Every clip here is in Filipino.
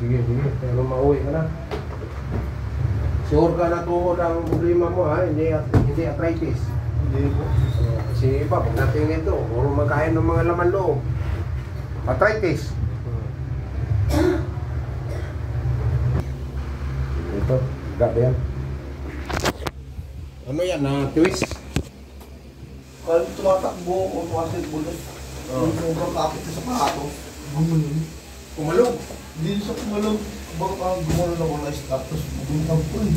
Sige, sige. Pero mauwi ka na. Sure ka na tuhod ang problema mo ha? Hindi arthritis. Hindi po. Kasi iba, pagdating ito, puro magkain ng mga laman loob. Arthritis. Ito, gabi yan. Ano yan, twist? Kahit tumatakbo o tumasit bulot. Yung sobrang kapit sa sapato. Gumanon. Kumalog. Hindi sa kumalog. Baka gumanon ako na stop. Tapos bumutang po eh.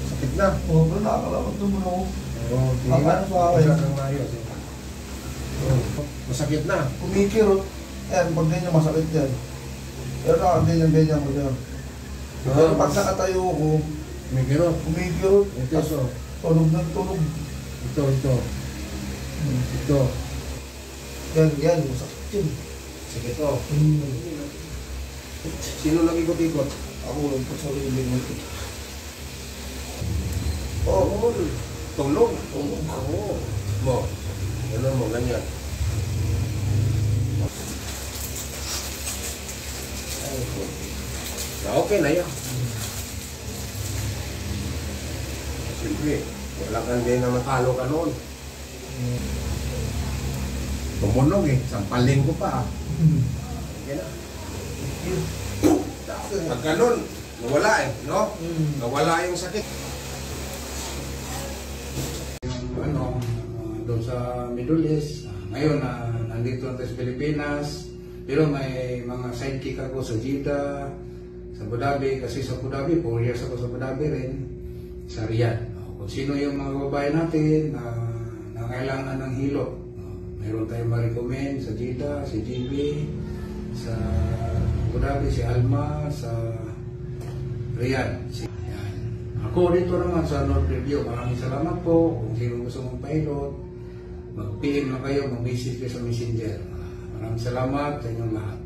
Sakit na. Oo, pero nakakalakot naman ako. Oo, Ang ano sa akin? Masakit na. Kumikirot. Yan, pag ganyan masakit yan. Pero nakaganyan-ganyan ko yan. Pero pag nakatayo ko, Kumikirot. kumikirot. Ito, Tapos ito. tunog ng tunog. Ito. Ito. Yan, masakit yun. Sige ito. Sino nag-ikot-ikot? Ako lang po sa liling mo. Oo. Tulog. Oo. Mo. Ganun mo, ganyan. Okay na yan. Siyempre, wala kang din na matalo ka noon. Tumunog eh. Sampalin ko pa. Yan na. Pag ganun, nawala eh, no? Nawala yung sakit. Ano, doon sa Middle East, ngayon nandito na sa Pilipinas, pero may mga sidekick ako sa Jeddah, sa Abu Dhabi, kasi sa Abu Dhabi, 4 years ako sa Abu Dhabi rin, sa Riyadh. Kung sino yung mga babae natin na kailangan ng hilo, mayroon tayong ma-recommend sa Jeddah, si JB, sa Abu Dhabi, si Alma, sa Riyadh. Yan. Ako dito naman sa North Review, maraming salamat po. Kung sino gusto mong pilot, mag-PM na kayo, mag-message kayo sa Messenger. Maraming salamat sa inyong lahat.